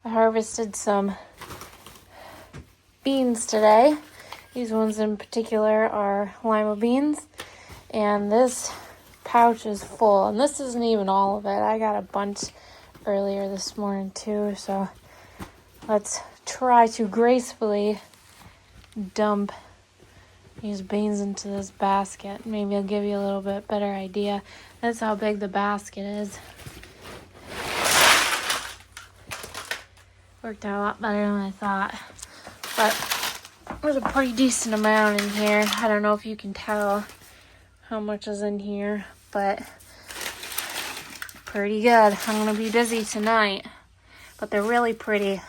I harvested some beans today. These ones in particular are Lima beans, and this pouch is full, and this isn't even all of it. I got a bunch earlier this morning too, so let's try to gracefully dump these beans into this basket. Maybe I'll give you a little bit better idea. That's how big the basket is. Worked out a lot better than I thought, but there's a pretty decent amount in here. I don't know if you can tell how much is in here, but pretty good. I'm gonna be busy tonight, but they're really pretty.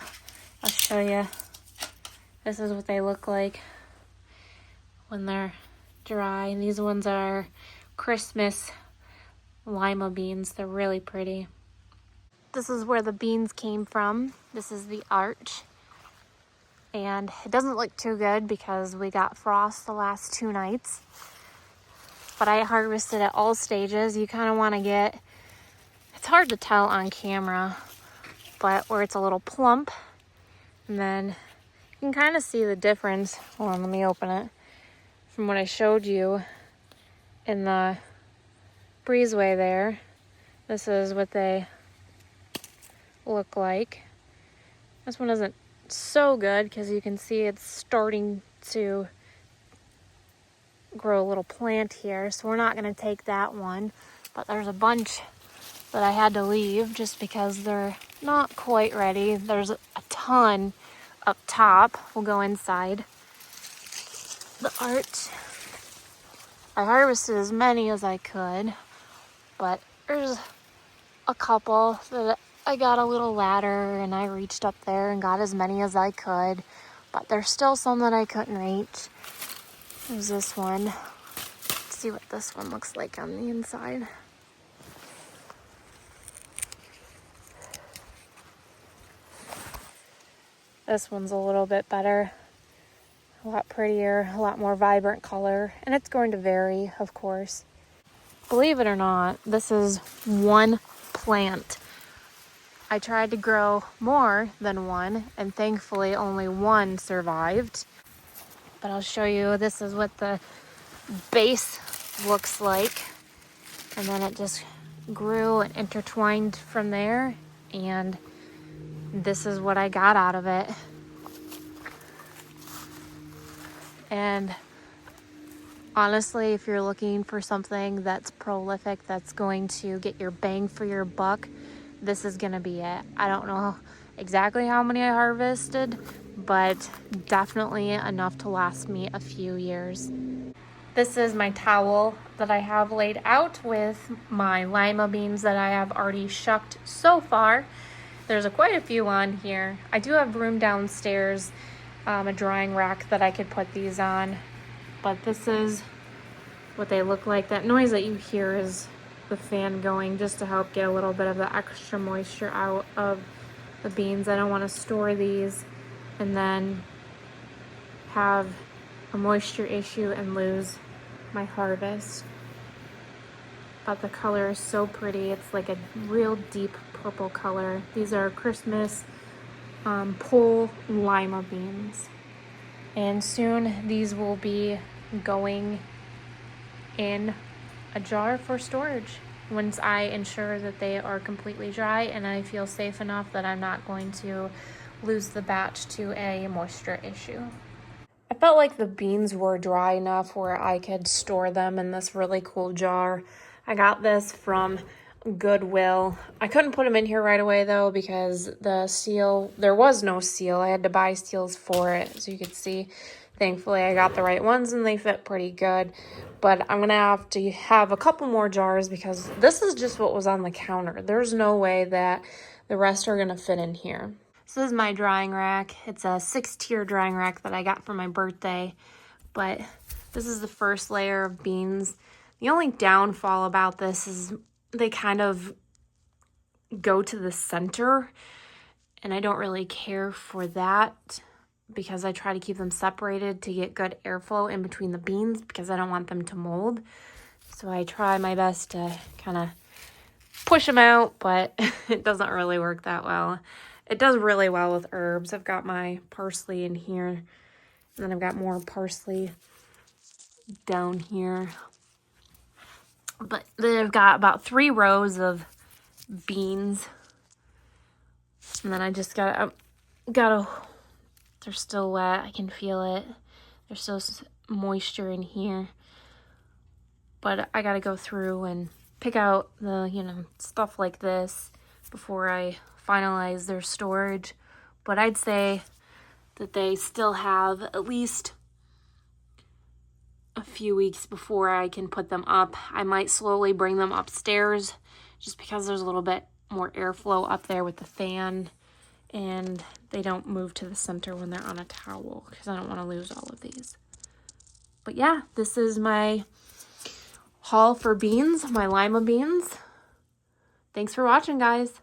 I'll show you. This is what they look like when they're dry. And these ones are Christmas Lima beans. They're really pretty. This is where the beans came from. This is the arch. And it doesn't look too good because we got frost the last 2 nights. But I harvested at all stages. You kind of want to get, it's hard to tell on camera, but where it's a little plump. And then you can kind of see the difference. Hold on, let me open it. From what I showed you in the breezeway there. This is what they look like. This one isn't so good because you can see it's starting to grow a little plant here, so we're not going to take that one, but there's a bunch that I had to leave just because they're not quite ready. There's a ton up top. We'll go inside the arch. I harvested as many as I could, but there's a couple that I got a little ladder and I reached up there and got as many as I could, but there's still some that I couldn't reach. There's this one. Let's see what this one looks like on the inside. This one's a little bit better, a lot prettier, a lot more vibrant color, and it's going to vary, of course. Believe it or not, this is one plant. I tried to grow more than one, and thankfully only one survived. But I'll show you, this is what the base looks like. And then it just grew and intertwined from there, and this is what I got out of it. And honestly, if you're looking for something that's prolific, that's going to get your bang for your buck, this is gonna be it. I don't know exactly how many I harvested, but definitely enough to last me a few years. This is my towel that I have laid out with my lima beans that I have already shucked so far. There's quite a few on here. I do have room downstairs, a drying rack that I could put these on, but this is what they look like. That noise that you hear is the fan going just to help get a little bit of the extra moisture out of the beans. I don't want to store these and then have a moisture issue and lose my harvest. But the color is so pretty. It's like a real deep purple color. These are Christmas pole lima beans, and soon these will be going in a jar for storage once I ensure that they are completely dry and I feel safe enough that I'm not going to lose the batch to a moisture issue. I felt like the beans were dry enough where I could store them in this really cool jar. I got this from Goodwill. I couldn't put them in here right away though because the seal, there was no seal. I had to buy seals for it. As you can see, thankfully I got the right ones and they fit pretty good. But I'm gonna have to have a couple more jars because this is just what was on the counter. There's no way that the rest are gonna fit in here. This is my drying rack. It's a 6-tier drying rack that I got for my birthday. But this is the first layer of beans. The only downfall about this is they kind of go to the center, and I don't really care for that because I try to keep them separated to get good airflow in between the beans because I don't want them to mold. So I try my best to kind of push them out, but it doesn't really work that well. it does really well with herbs. I've got my parsley in here, and then I've got more parsley down here. But then I've got about 3 rows of beans. And then I just gotta, they're still wet. I can feel it. There's still moisture in here. But I gotta go through and pick out the, you know, stuff like this before I finalize their storage. But I'd say that they still have at least a few weeks before I can put them up. I might slowly bring them upstairs just because there's a little bit more airflow up there with the fan, and they don't move to the center when they're on a towel because I don't want to lose all of these. But yeah, this is my haul for beans, my Lima beans. Thanks for watching, guys.